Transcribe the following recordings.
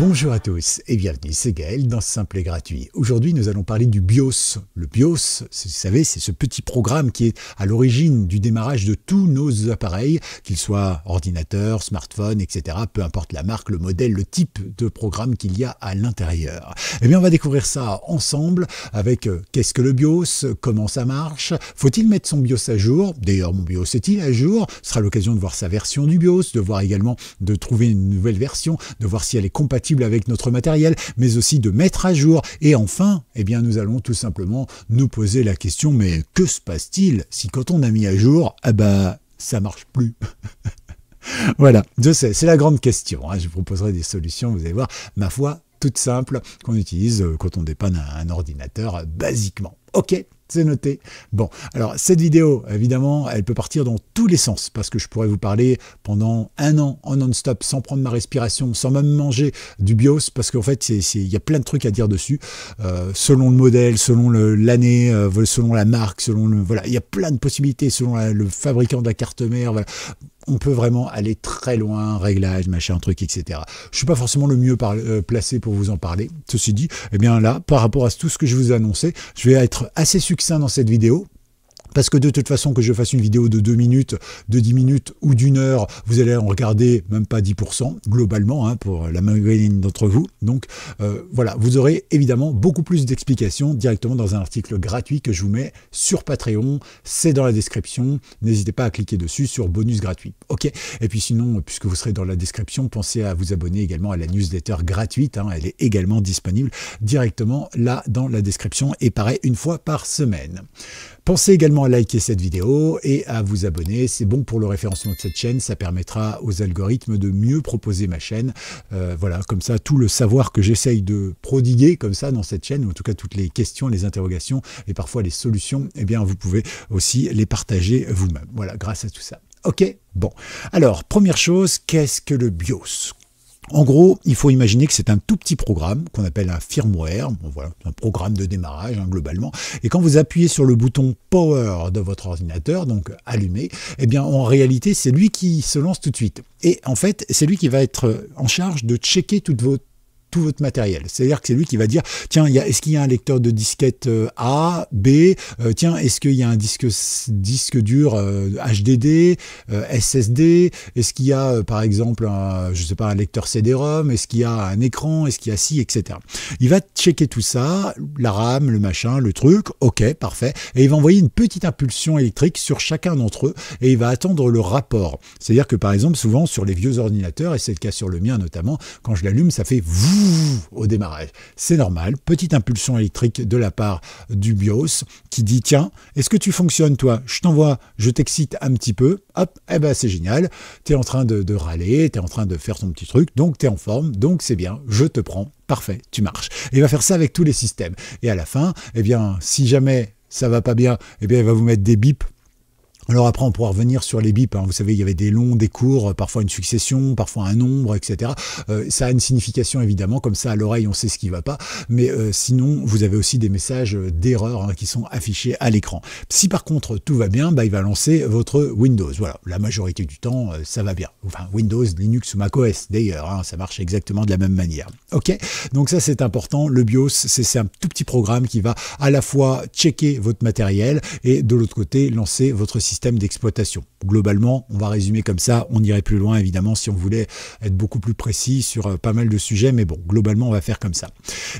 Bonjour à tous et bienvenue, c'est Gaël dans Simple et Gratuit. Aujourd'hui, nous allons parler du BIOS. Le BIOS, vous savez, c'est ce petit programme qui est à l'origine du démarrage de tous nos appareils, qu'ils soient ordinateurs, smartphones, etc. Peu importe la marque, le modèle, le type de programme qu'il y a à l'intérieur. Eh bien, on va découvrir ça ensemble avec qu'est-ce que le BIOS, comment ça marche, faut-il mettre son BIOS à jour? D'ailleurs, mon BIOS est-il à jour? Ce sera l'occasion de voir sa version du BIOS, de voir également, de trouver une nouvelle version, de voir si elle est compatible avec notre matériel, mais aussi de mettre à jour. Et enfin, eh bien, nous allons tout simplement nous poser la question, mais que se passe-t-il si quand on a mis à jour, ça marche plus? Voilà, je sais, c'est la grande question. Je vous proposerai des solutions, vous allez voir, ma foi, toutes simples, qu'on utilise quand on dépanne un ordinateur, basiquement. Ok, c'est noté. Bon, alors cette vidéo, évidemment, elle peut partir dans tous les sens, parce que je pourrais vous parler pendant un an en non-stop, sans prendre ma respiration, sans même manger du BIOS, parce qu'en fait, il y a plein de trucs à dire dessus, selon le modèle, selon l'année, selon la marque, selon le... Voilà, il y a plein de possibilités, selon le fabricant de la carte mère, voilà. On peut vraiment aller très loin, réglage, machin, truc, etc. Je suis pas forcément le mieux placé pour vous en parler. Ceci dit, eh bien là, par rapport à tout ce que je vous ai annoncé, je vais être assez succinct dans cette vidéo. Parce que de toute façon, que je fasse une vidéo de 2 minutes, de 10 minutes ou d'1 heure, vous allez en regarder même pas 10% globalement, pour la majorité d'entre vous. Donc voilà, vous aurez évidemment beaucoup plus d'explications directement dans un article gratuit que je vous mets sur Patreon. C'est dans la description. N'hésitez pas à cliquer dessus sur bonus gratuit. Ok. Et puis sinon, puisque vous serez dans la description, pensez à vous abonner également à la newsletter gratuite. Elle est également disponible directement là dans la description et pareil une fois par semaine. Pensez également à liker cette vidéo et à vous abonner, c'est bon pour le référencement de cette chaîne, ça permettra aux algorithmes de mieux proposer ma chaîne. Voilà, comme ça, tout le savoir que j'essaye de prodiguer comme ça dans cette chaîne, ou en tout cas toutes les questions, les interrogations et parfois les solutions, eh bien vous pouvez aussi les partager vous-même. Voilà, grâce à tout ça. Ok, bon. Alors, première chose, qu'est-ce que le BIOS ? En gros, il faut imaginer que c'est un tout petit programme qu'on appelle un firmware, bon, voilà, un programme de démarrage globalement, et quand vous appuyez sur le bouton Power de votre ordinateur, donc allumé, eh bien en réalité c'est lui qui se lance tout de suite. Et en fait, c'est lui qui va être en charge de checker tout votre matériel. C'est-à-dire que c'est lui qui va dire, tiens, est-ce qu'il y a un lecteur de disquette A, B, tiens, est-ce qu'il y a un disque dur HDD, SSD, est-ce qu'il y a par exemple je sais pas, un lecteur CD-ROM, est-ce qu'il y a un écran, est-ce qu'il y a ci, etc. Il va checker tout ça, la RAM, le machin, le truc, ok, parfait, et il va envoyer une petite impulsion électrique sur chacun d'entre eux et il va attendre le rapport. C'est-à-dire que par exemple, souvent sur les vieux ordinateurs, et c'est le cas sur le mien notamment, quand je l'allume, ça fait au démarrage. C'est normal, petite impulsion électrique de la part du BIOS qui dit tiens, est-ce que tu fonctionnes toi? Je t'envoie, je t'excite un petit peu, hop, eh ben c'est génial, tu es en train de râler, tu es en train de faire ton petit truc, donc tu es en forme, donc c'est bien, je te prends, parfait, tu marches. Et il va faire ça avec tous les systèmes. Et à la fin, eh bien, si jamais ça va pas bien, eh bien il va vous mettre des bips. Alors après, on pourra revenir sur les bips. Vous savez, il y avait des longs, des courts, parfois une succession, parfois un nombre, etc. Ça a une signification, évidemment. Comme ça, à l'oreille, on sait ce qui ne va pas. Mais sinon, vous avez aussi des messages d'erreur qui sont affichés à l'écran. Si par contre, tout va bien, il va lancer votre Windows. Voilà, la majorité du temps, ça va bien. Enfin, Windows, Linux ou macOS, d'ailleurs. Ça marche exactement de la même manière. Ok, donc ça, c'est important. Le BIOS, c'est un tout petit programme qui va à la fois checker votre matériel et de l'autre côté, lancer votre système d'exploitation. Globalement, on va résumer comme ça, on irait plus loin évidemment si on voulait être beaucoup plus précis sur pas mal de sujets, mais bon, globalement on va faire comme ça.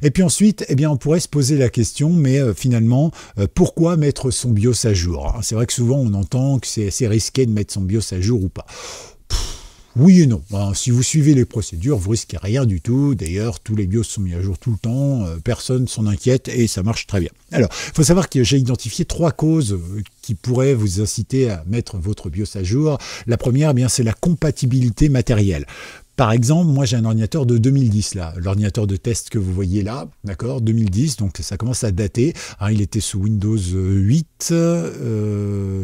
Et puis ensuite, eh bien, on pourrait se poser la question, mais finalement, pourquoi mettre son BIOS à jour? C'est vrai que souvent on entend que c'est assez risqué de mettre son BIOS à jour ou pas. Oui et non. Si vous suivez les procédures, vous risquez rien du tout. D'ailleurs, tous les BIOS sont mis à jour tout le temps. Personne s'en inquiète et ça marche très bien. Alors, il faut savoir que j'ai identifié 3 causes qui pourraient vous inciter à mettre votre BIOS à jour. La première, eh bien, c'est la compatibilité matérielle. Par exemple, moi j'ai un ordinateur de 2010 là, l'ordinateur de test que vous voyez là, d'accord, 2010, donc ça commence à dater. Il était sous Windows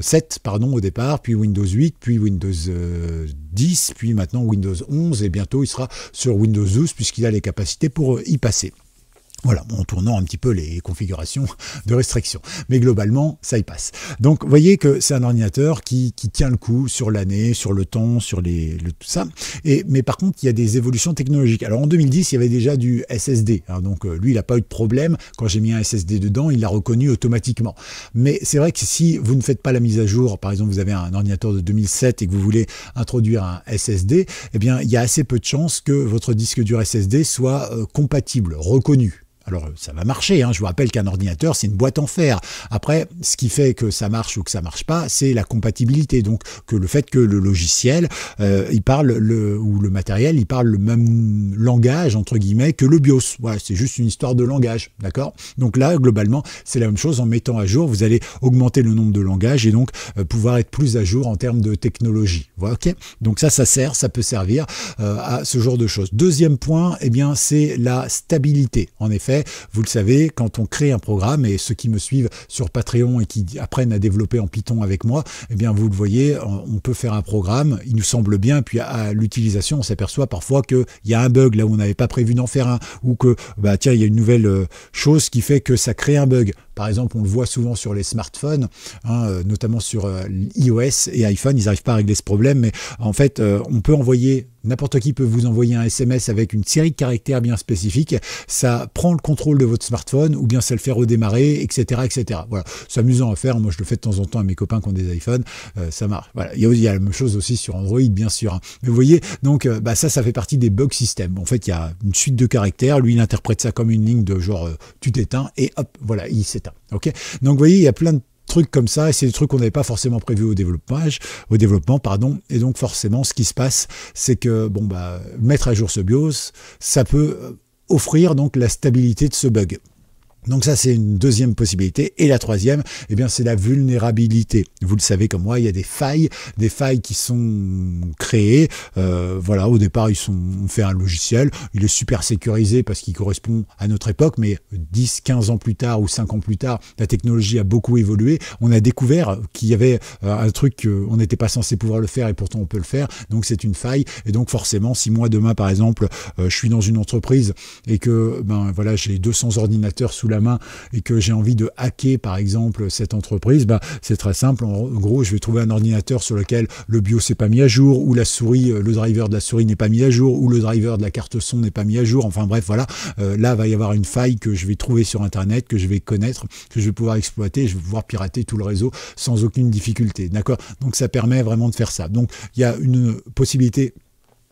7 pardon au départ, puis Windows 8, puis Windows 10, puis maintenant Windows 11 et bientôt il sera sur Windows 12 puisqu'il a les capacités pour y passer. Voilà, en tournant un petit peu les configurations de restriction. Mais globalement, ça y passe. Donc, vous voyez que c'est un ordinateur qui tient le coup sur l'année, sur le temps, sur tout ça. Mais par contre, il y a des évolutions technologiques. Alors, en 2010, il y avait déjà du SSD. Hein, donc, lui, il n'a pas eu de problème. Quand j'ai mis un SSD dedans, il l'a reconnu automatiquement. Mais c'est vrai que si vous ne faites pas la mise à jour, par exemple, vous avez un ordinateur de 2007 et que vous voulez introduire un SSD, eh bien, il y a assez peu de chances que votre disque dur SSD soit compatible, reconnu. Alors, ça va marcher, hein. Je vous rappelle qu'un ordinateur, c'est une boîte en fer. Après, ce qui fait que ça marche ou que ça marche pas, c'est la compatibilité. Donc, que le fait que le logiciel, il parle, ou le matériel, il parle le même langage, entre guillemets, que le BIOS. Voilà, c'est juste une histoire de langage, d'accord? Donc là, globalement, c'est la même chose. En mettant à jour, vous allez augmenter le nombre de langages et donc pouvoir être plus à jour en termes de technologie. Voilà, ok? Donc ça peut servir à ce genre de choses. Deuxième point, eh bien, c'est la stabilité. En effet, vous le savez, quand on crée un programme, et ceux qui me suivent sur Patreon et qui apprennent à développer en Python avec moi, eh bien vous le voyez, on peut faire un programme, il nous semble bien, puis à l'utilisation, on s'aperçoit parfois qu'il y a un bug là où on n'avait pas prévu d'en faire un, ou que bah tiens, il y a une nouvelle chose qui fait que ça crée un bug. Par exemple, on le voit souvent sur les smartphones, hein, notamment sur iOS et iPhone, ils n'arrivent pas à régler ce problème, mais en fait, on peut envoyer, n'importe qui peut vous envoyer un SMS avec une série de caractères bien spécifiques, ça prend le contrôle de votre smartphone, ou bien ça le fait redémarrer, etc. etc. Voilà, c'est amusant à faire, moi je le fais de temps en temps à mes copains qui ont des iPhones, ça marche. Voilà. Il y a la même chose aussi sur Android, bien sûr. Hein. Mais vous voyez, donc bah, ça fait partie des bug system. En fait, il y a une suite de caractères, lui il interprète ça comme une ligne de genre tu t'éteins, et hop, voilà, il s'éteint. Okay, donc vous voyez, il y a plein de trucs comme ça, et c'est des trucs qu'on n'avait pas forcément prévus au développement, pardon. Et donc forcément, ce qui se passe, c'est que bon bah mettre à jour ce BIOS, ça peut offrir donc la stabilité de ce bug. Donc ça, c'est une deuxième possibilité. Et la troisième, eh bien, c'est la vulnérabilité. Vous le savez comme moi, il y a des failles qui sont créées. Voilà, au départ, on fait un logiciel, il est super sécurisé parce qu'il correspond à notre époque, mais 10, 15 ans plus tard ou 5 ans plus tard, la technologie a beaucoup évolué. On a découvert qu'il y avait un truc qu'on n'était pas censé pouvoir le faire et pourtant on peut le faire. Donc c'est une faille. Et donc forcément, si moi demain, par exemple, je suis dans une entreprise et que ben voilà, j'ai 200 ordinateurs sous la main et que j'ai envie de hacker par exemple cette entreprise, bah, c'est très simple. En gros, je vais trouver un ordinateur sur lequel le BIOS n'est pas mis à jour, ou la souris, le driver de la souris n'est pas mis à jour, ou le driver de la carte son n'est pas mis à jour. Enfin bref, voilà. Là, va y avoir une faille que je vais trouver sur Internet, que je vais connaître, que je vais pouvoir exploiter, et je vais pouvoir pirater tout le réseau sans aucune difficulté. D'accord? Donc ça permet vraiment de faire ça. Donc il y a une possibilité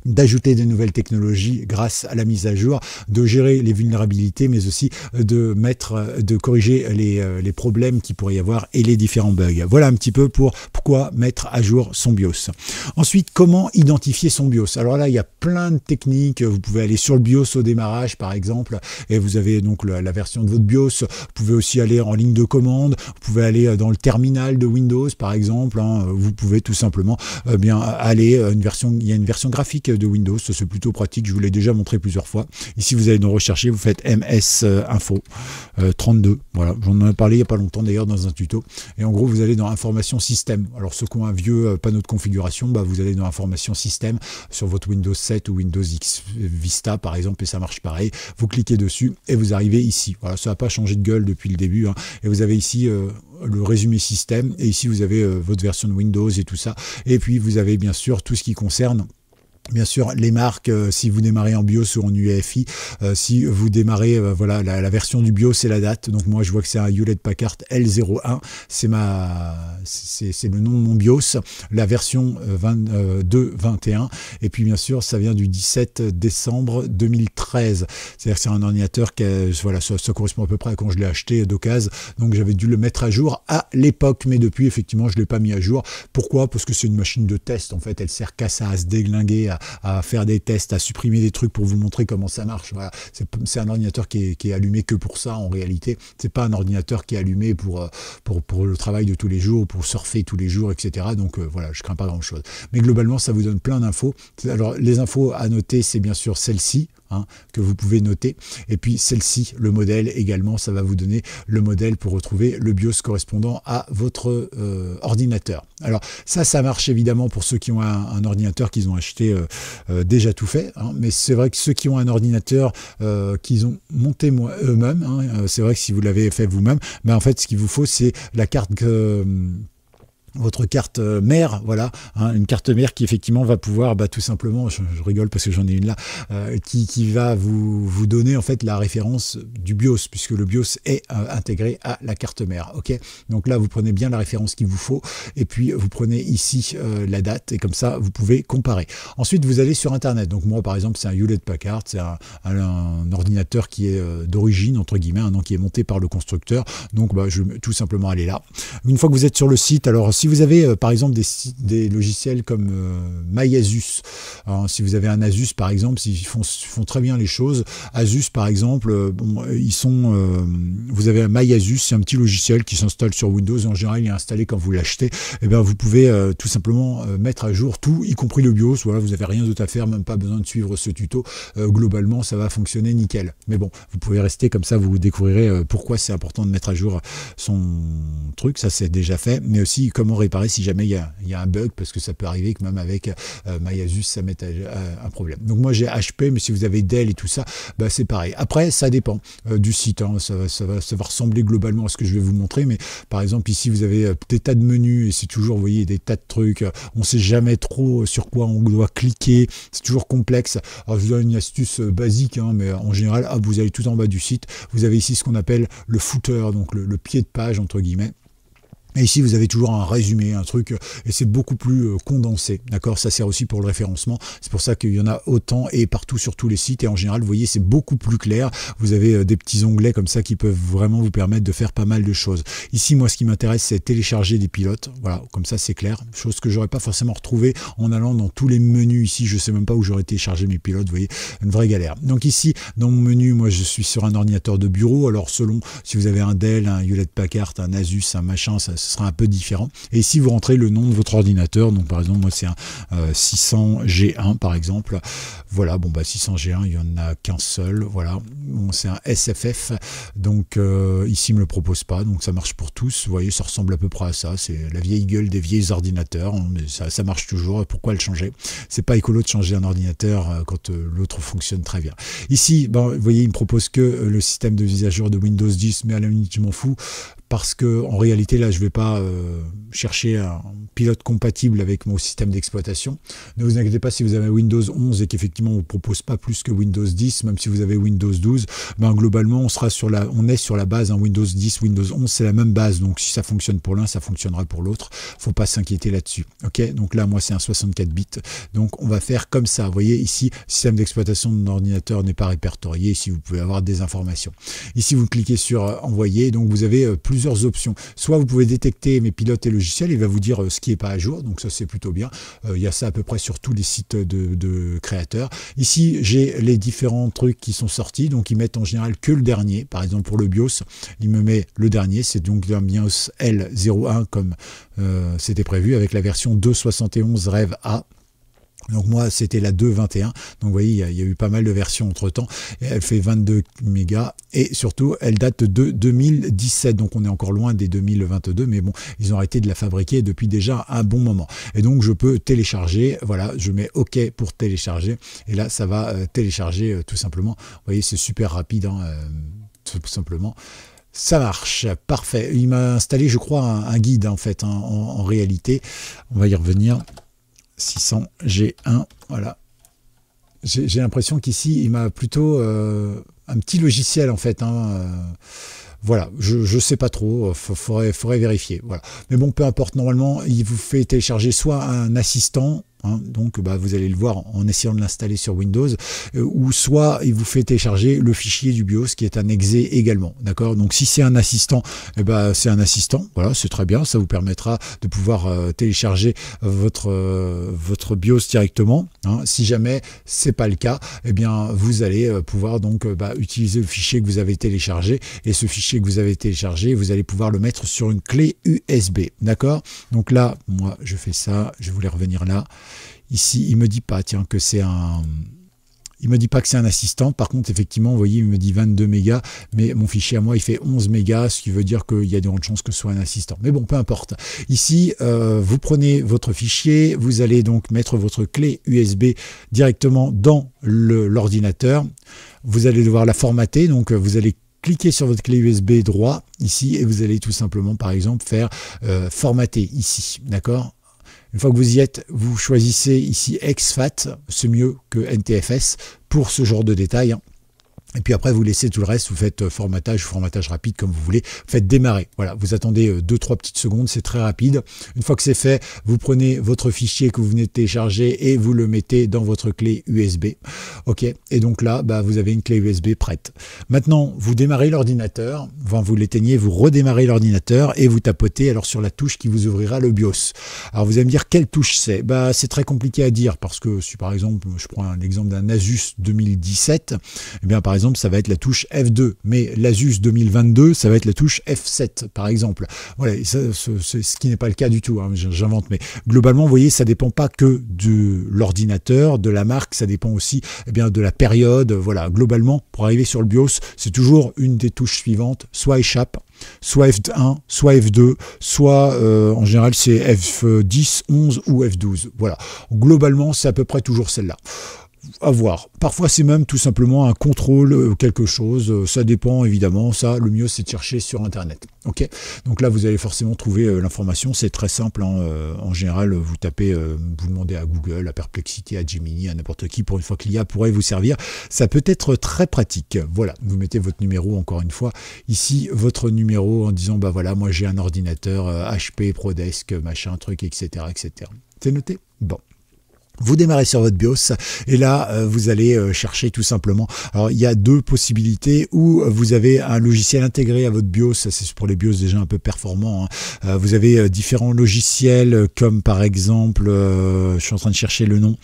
d'ajouter des nouvelles technologies grâce à la mise à jour, de gérer les vulnérabilités, mais aussi de corriger les problèmes qu'il pourrait y avoir et les différents bugs. Voilà un petit peu pourquoi mettre à jour son BIOS. Ensuite, comment identifier son BIOS? Alors là, il y a plein de techniques. Vous pouvez aller sur le BIOS au démarrage, par exemple, et vous avez donc la version de votre BIOS. Vous pouvez aussi aller en ligne de commande. Vous pouvez aller dans le terminal de Windows, par exemple. Hein. Vous pouvez tout simplement bien aller il y a une version graphique de Windows, c'est plutôt pratique, je vous l'ai déjà montré plusieurs fois. Ici, vous allez nous rechercher, vous faites MS Info 32, voilà, j'en ai parlé il n'y a pas longtemps d'ailleurs dans un tuto, et en gros, vous allez dans Information Système. Alors, ceux qui ont un vieux panneau de configuration, bah, vous allez dans Information Système sur votre Windows 7 ou Windows X Vista, par exemple, et ça marche pareil. Vous cliquez dessus et vous arrivez ici. Voilà, ça n'a pas changé de gueule depuis le début, hein. Et vous avez ici le résumé système, et ici, vous avez votre version de Windows et tout ça, et puis vous avez bien sûr tout ce qui concerne bien sûr les marques, si vous démarrez en BIOS ou en UEFI, si vous démarrez voilà la version du BIOS et la date. Donc moi je vois que c'est un Hewlett-Packard L01, c'est le nom de mon BIOS, la version 22.21, et puis bien sûr ça vient du 17 décembre 2013. C'est-à-dire que c'est un ordinateur qui voilà, ça correspond à peu près à quand je l'ai acheté d'occasion, donc j'avais dû le mettre à jour à l'époque, mais depuis effectivement je l'ai pas mis à jour. Pourquoi? Parce que c'est une machine de test, en fait elle sert qu'à ça, à se déglinguer, à faire des tests, à supprimer des trucs pour vous montrer comment ça marche. Voilà. C'est un ordinateur qui est allumé que pour ça en réalité. C'est pas un ordinateur qui est allumé pour le travail de tous les jours, pour surfer tous les jours, etc. Donc voilà, je crains pas grand chose. Mais globalement, ça vous donne plein d'infos. Alors les infos à noter, c'est bien sûr celle-ci. hein, que vous pouvez noter. Et puis celle-ci, le modèle également, ça va vous donner le modèle pour retrouver le BIOS correspondant à votre ordinateur. Alors ça marche évidemment pour ceux qui ont un ordinateur qu'ils ont acheté déjà tout fait, hein, mais c'est vrai que ceux qui ont un ordinateur qu'ils ont monté eux-mêmes, hein, c'est vrai que si vous l'avez fait vous-même, mais en fait ce qu'il vous faut c'est la carte votre carte mère, voilà, hein, une carte mère qui effectivement va pouvoir, tout simplement, je rigole parce que j'en ai une là, qui va vous donner en fait la référence du BIOS, puisque le BIOS est intégré à la carte mère, ok. Donc là, vous prenez bien la référence qu'il vous faut, et puis vous prenez ici la date, et comme ça, vous pouvez comparer. Ensuite, vous allez sur Internet. Donc moi, par exemple, c'est un Hewlett-Packard, c'est un ordinateur qui est d'origine, entre guillemets, un nom qui est monté par le constructeur. Donc, je vais tout simplement aller là. Une fois que vous êtes sur le site, alors si vous avez par exemple des logiciels comme MyAsus, hein, si vous avez un Asus par exemple, ils font très bien les choses. Asus par exemple, vous avez un MyAsus, c'est un petit logiciel qui s'installe sur Windows, en général il est installé quand vous l'achetez, et bien vous pouvez tout simplement mettre à jour tout, y compris le BIOS, voilà, vous n'avez rien d'autre à faire, même pas besoin de suivre ce tuto, globalement ça va fonctionner nickel. Mais bon, vous pouvez rester comme ça, vous découvrirez pourquoi c'est important de mettre à jour son truc, ça c'est déjà fait, mais aussi comment réparer si jamais il y a un bug, parce que ça peut arriver que même avec MyAsus ça mette un problème. Donc moi j'ai HP, mais si vous avez Dell et tout ça, c'est pareil. Après ça dépend du site, hein. Ça va ressembler globalement à ce que je vais vous montrer, mais par exemple ici vous avez des tas de menus et c'est toujours, vous voyez, des tas de trucs, on sait jamais trop sur quoi on doit cliquer, c'est toujours complexe. Alors je vous donne une astuce basique, hein, mais en général, vous allez tout en bas du site, vous avez ici ce qu'on appelle le footer, donc le pied de page entre guillemets. Et ici, vous avez toujours un résumé, un truc, et c'est beaucoup plus condensé, d'accord? Ça sert aussi pour le référencement, c'est pour ça qu'il y en a autant et partout sur tous les sites, et en général, vous voyez, c'est beaucoup plus clair. Vous avez des petits onglets comme ça qui peuvent vraiment vous permettre de faire pas mal de choses. Ici, moi, ce qui m'intéresse, c'est télécharger des pilotes, voilà, comme ça, c'est clair, chose que j'aurais pas forcément retrouvée en allant dans tous les menus ici, je sais même pas où j'aurais téléchargé mes pilotes, vous voyez, une vraie galère. Donc ici, dans mon menu, moi, je suis sur un ordinateur de bureau, alors selon si vous avez un Dell, un Hewlett-Packard, un Asus, un machin, ce sera un peu différent. Et ici, vous rentrez le nom de votre ordinateur. Donc, par exemple, moi, c'est un 600G1, par exemple. Voilà, 600G1, il n'y en a qu'un seul. Voilà, bon, c'est un SFF. Donc, ici, il ne me le propose pas. Donc, ça marche pour tous. Vous voyez, ça ressemble à peu près à ça. C'est la vieille gueule des vieilles ordinateurs. Mais ça marche toujours. Pourquoi le changer? C'est pas écolo de changer un ordinateur quand l'autre fonctionne très bien. Ici, vous voyez, il me propose que le système de mise à jour de Windows 10, mais à la limite, je m'en fous. Parce que en réalité là je vais pas chercher un pilote compatible avec mon système d'exploitation. Ne vous inquiétez pas si vous avez Windows 11 et qu'effectivement on ne vous propose pas plus que Windows 10, même si vous avez Windows 12, globalement on est sur la base, Windows 10, Windows 11 c'est la même base, donc si ça fonctionne pour l'un ça fonctionnera pour l'autre, faut pas s'inquiéter là-dessus. Ok, donc là moi c'est un 64 bits, donc on va faire comme ça. Vous voyez ici, système d'exploitation de l'ordinateur n'est pas répertorié, ici vous pouvez avoir des informations. Ici vous cliquez sur envoyer, donc vous avez plusieurs options. Soit vous pouvez détecter mes pilotes et logiciels, il va vous dire ce qui n'est pas à jour, donc ça c'est plutôt bien. Il y a ça à peu près sur tous les sites de créateurs. Ici j'ai les différents trucs qui sont sortis, donc ils mettent en général que le dernier. Par exemple pour le BIOS, il me met le dernier, c'est donc un BIOS L01 comme c'était prévu, avec la version 2.71 Rev A. Donc moi c'était la 2.21, donc vous voyez il y a eu pas mal de versions entre temps, et elle fait 22 mégas et surtout elle date de 2017, donc on est encore loin des 2022, mais bon ils ont arrêté de la fabriquer depuis déjà un bon moment, et donc je peux télécharger, voilà, je mets OK pour télécharger, et là ça va télécharger tout simplement. Vous voyez c'est super rapide, tout simplement. Ça marche, parfait. Il m'a installé je crois un guide en fait, en réalité, on va y revenir. 600G1, voilà. J'ai l'impression qu'ici, il m'a plutôt un petit logiciel, en fait. Voilà, je sais pas trop, faudrait vérifier. Voilà. Mais bon, peu importe, normalement, il vous fait télécharger soit un assistant, donc vous allez le voir en essayant de l'installer sur Windows, ou soit il vous fait télécharger le fichier du BIOS qui est un exe également, d'accord. Donc si c'est un assistant, c'est un assistant, voilà, c'est très bien, ça vous permettra de pouvoir télécharger votre BIOS directement. Si jamais c'est pas le cas, vous allez pouvoir donc utiliser le fichier que vous avez téléchargé, et ce fichier que vous avez téléchargé, vous allez pouvoir le mettre sur une clé USB, d'accord. Donc là, moi je fais ça, je voulais revenir là. Ici, il me dit pas, tiens, que c'est un il me dit pas que c'est un assistant. Par contre, effectivement, vous voyez, il me dit 22 mégas, mais mon fichier à moi, il fait 11 mégas, ce qui veut dire qu'il y a de grandes chances que ce soit un assistant. Mais bon, peu importe. Ici, vous prenez votre fichier, vous allez donc mettre votre clé USB directement dans l'ordinateur. Vous allez devoir la formater, donc vous allez cliquez sur votre clé USB droit ici et vous allez tout simplement par exemple faire formater ici, d'accord? Une fois que vous y êtes, vous choisissez ici exFAT, c'est mieux que NTFS pour ce genre de détails. Et puis après, vous laissez tout le reste, vous faites formatage rapide comme vous voulez, faites démarrer. Voilà, vous attendez 2-3 petites secondes, c'est très rapide. Une fois que c'est fait, vous prenez votre fichier que vous venez de télécharger et vous le mettez dans votre clé USB. Ok, et donc là, bah, vous avez une clé USB prête. Maintenant, vous démarrez l'ordinateur, enfin, vous l'éteignez, vous redémarrez l'ordinateur et vous tapotez alors sur la touche qui vous ouvrira le BIOS. Alors vous allez me dire quelle touche c'est. Bah, c'est très compliqué à dire parce que si par exemple, je prends un exemple d'un Asus 2017, eh bien par exemple, ça va être la touche F2, mais l'Asus 2022, ça va être la touche F7, par exemple. Voilà, c'est ce qui n'est pas le cas du tout, hein, j'invente, mais globalement, vous voyez, ça dépend pas que de l'ordinateur, de la marque, ça dépend aussi eh bien, de la période. Voilà, globalement, pour arriver sur le BIOS, c'est toujours une des touches suivantes, soit échappe, soit F1, soit F2, soit en général c'est F10, 11 ou F12. Voilà, globalement, c'est à peu près toujours celle-là. À voir. Parfois c'est même tout simplement un contrôle quelque chose, ça dépend évidemment, ça le mieux c'est de chercher sur internet. Ok, donc là vous allez forcément trouver l'information, c'est très simple, hein. En général vous tapez, vous demandez à Google, à Perplexity, à Gemini, à n'importe qui, pour une fois que l'IA pourrait vous servir, ça peut être très pratique. Voilà, vous mettez votre numéro encore une fois, ici votre numéro en disant bah voilà moi j'ai un ordinateur HP, ProDesk, machin, truc, etc. etc. C'est noté? Bon. Vous démarrez sur votre BIOS et là vous allez chercher tout simplement. Alors il y a deux possibilités où vous avez un logiciel intégré à votre BIOS, ça c'est pour les BIOS déjà un peu performants, hein. Vous avez différents logiciels comme par exemple, je suis en train de chercher le nom.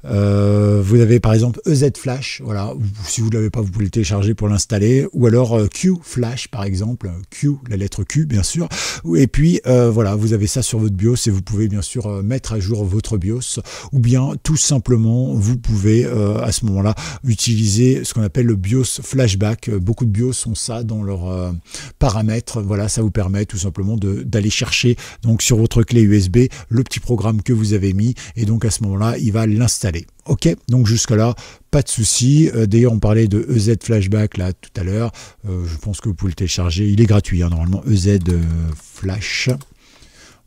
Vous avez par exemple EZ-Flash, voilà, si vous ne l'avez pas, vous pouvez le télécharger pour l'installer, ou alors Q-Flash par exemple, Q, la lettre Q bien sûr, et puis voilà, vous avez ça sur votre BIOS et vous pouvez bien sûr mettre à jour votre BIOS, ou bien tout simplement vous pouvez à ce moment-là utiliser ce qu'on appelle le BIOS Flashback. Beaucoup de BIOS ont ça dans leurs paramètres, voilà, ça vous permet tout simplement d'aller chercher donc sur votre clé USB le petit programme que vous avez mis, et donc à ce moment-là il va l'installer. Ok, donc jusqu'à là, pas de souci. D'ailleurs, on parlait de EZ Flashback là tout à l'heure. Je pense que vous pouvez le télécharger. Il est gratuit, hein, normalement, EZ Flash.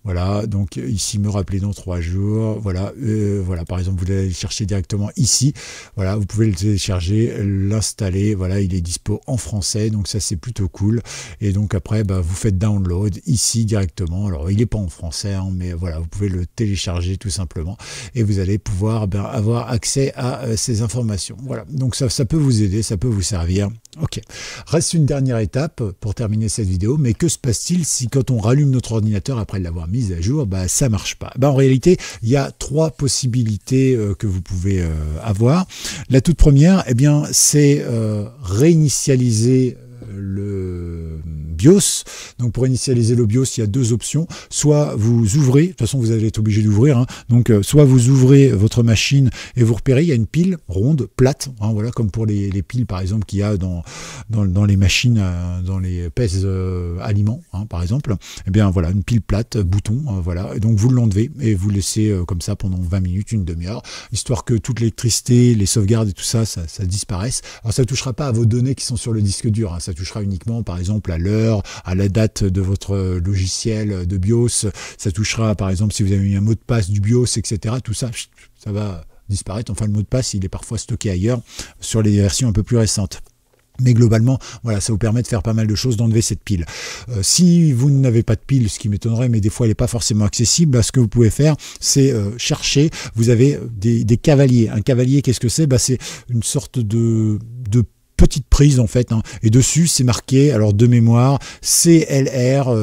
Voilà, donc ici, me rappeler dans 3 jours. Voilà, voilà, par exemple, vous allez le chercher directement ici. Voilà, vous pouvez le télécharger, l'installer. Voilà, il est dispo en français, donc ça c'est plutôt cool. Et donc après, bah, vous faites download ici directement. Alors, il n'est pas en français, hein, mais voilà, vous pouvez le télécharger tout simplement. Et vous allez pouvoir avoir accès à ces informations. Voilà, donc ça peut vous aider, ça peut vous servir. Ok, reste une dernière étape pour terminer cette vidéo, mais que se passe-t-il si quand on rallume notre ordinateur après l'avoir mis à jour, bah, ça marche pas? Bah, en réalité, il y a 3 possibilités que vous pouvez avoir. La toute première, eh bien, c'est réinitialiser le BIOS. Donc pour initialiser le BIOS, il y a 2 options. Soit vous ouvrez, de toute façon vous allez être obligé d'ouvrir, hein. Donc soit vous ouvrez votre machine et vous repérez, il y a une pile ronde, plate, hein, voilà, comme pour les piles par exemple qu'il y a dans les machines, dans les pèse aliments, hein, par exemple. Et bien voilà, une pile plate, bouton, voilà. Et donc vous l'enlevez et vous laissez comme ça pendant 20 minutes, une demi-heure, histoire que toute l'électricité, les sauvegardes et tout ça, ça disparaisse. Alors ça ne touchera pas à vos données qui sont sur le disque dur, hein. Ça touchera uniquement par exemple à l'heure, à la date de votre logiciel de BIOS. Ça touchera par exemple si vous avez mis un mot de passe du BIOS, etc. Tout ça, ça va disparaître. Enfin, le mot de passe, il est parfois stocké ailleurs sur les versions un peu plus récentes. Mais globalement, voilà, ça vous permet de faire pas mal de choses, d'enlever cette pile. Si vous n'avez pas de pile, ce qui m'étonnerait, mais des fois elle n'est pas forcément accessible, bah, ce que vous pouvez faire, c'est chercher. Vous avez des cavaliers. Un cavalier, qu'est-ce que c'est? Bah, c'est une sorte de petite prise en fait, hein. Et dessus c'est marqué, alors de mémoire, CLR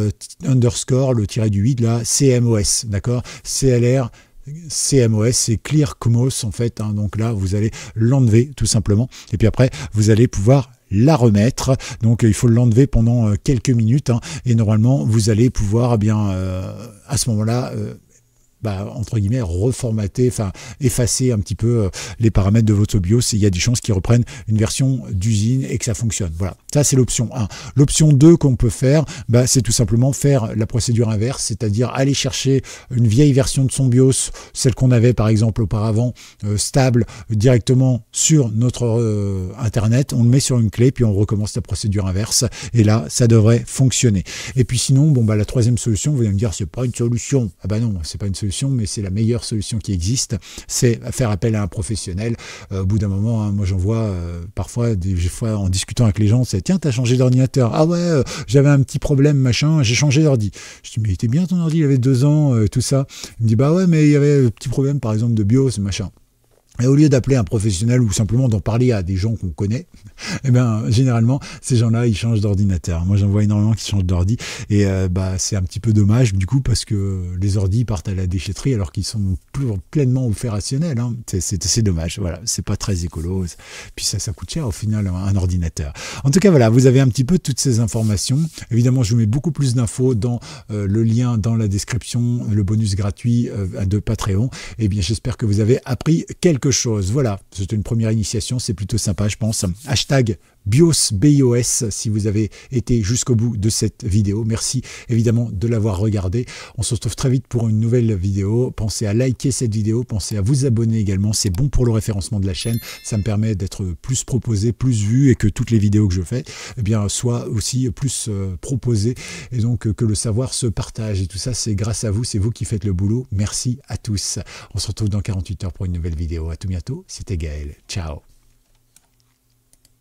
underscore le tiré du 8 là, CMOS, d'accord, CLR CMOS, c'est Clear CMOS en fait, hein. Donc là vous allez l'enlever tout simplement et puis après vous allez pouvoir la remettre. Donc il faut l'enlever pendant quelques minutes, hein, et normalement vous allez pouvoir bien à ce moment-là entre guillemets, reformater, enfin effacer un petit peu les paramètres de votre BIOS, et il y a des chances qu'ils reprennent une version d'usine et que ça fonctionne. Voilà, ça c'est l'option 1. L'option 2 qu'on peut faire, c'est tout simplement faire la procédure inverse, c'est-à-dire aller chercher une vieille version de son BIOS, celle qu'on avait par exemple auparavant, stable, directement sur notre internet, on le met sur une clé, puis on recommence la procédure inverse, et là ça devrait fonctionner. Et puis sinon, la troisième solution, vous allez me dire, c'est pas une solution. Ah bah non, c'est pas une solution, mais c'est la meilleure solution qui existe, c'est faire appel à un professionnel. Au bout d'un moment, moi j'en vois parfois, des fois en discutant avec les gens, c'est tiens, t'as changé d'ordinateur. Ah ouais, j'avais un petit problème, machin, j'ai changé d'ordi. Je dis, mais il était bien ton ordi, il avait 2 ans, tout ça. Il me dit, bah ouais, mais il y avait un petit problème, par exemple, de BIOS, machin. Et au lieu d'appeler un professionnel ou simplement d'en parler à des gens qu'on connaît, généralement, ces gens-là, ils changent d'ordinateur. Moi, j'en vois énormément qui changent d'ordi. Et c'est un petit peu dommage, du coup, parce que les ordis partent à la déchetterie alors qu'ils sont pleinement opérationnels. Hein. C'est dommage. Voilà, c'est pas très écolo. Puis ça coûte cher, au final, un ordinateur. En tout cas, voilà, vous avez un petit peu toutes ces informations. Évidemment, je vous mets beaucoup plus d'infos dans le lien dans la description, le bonus gratuit de Patreon. Et bien, j'espère que vous avez appris quelque chose. Voilà, c'était une première initiation, c'est plutôt sympa, je pense. Hashtag BIOS, BIOS, si vous avez été jusqu'au bout de cette vidéo. Merci évidemment de l'avoir regardé. On se retrouve très vite pour une nouvelle vidéo. Pensez à liker cette vidéo, pensez à vous abonner également. C'est bon pour le référencement de la chaîne. Ça me permet d'être plus proposé, plus vu, et que toutes les vidéos que je fais soient aussi plus proposées, et donc que le savoir se partage. Et tout ça, c'est grâce à vous, c'est vous qui faites le boulot. Merci à tous. On se retrouve dans 48 heures pour une nouvelle vidéo. À tout bientôt. C'était Gaël. Ciao.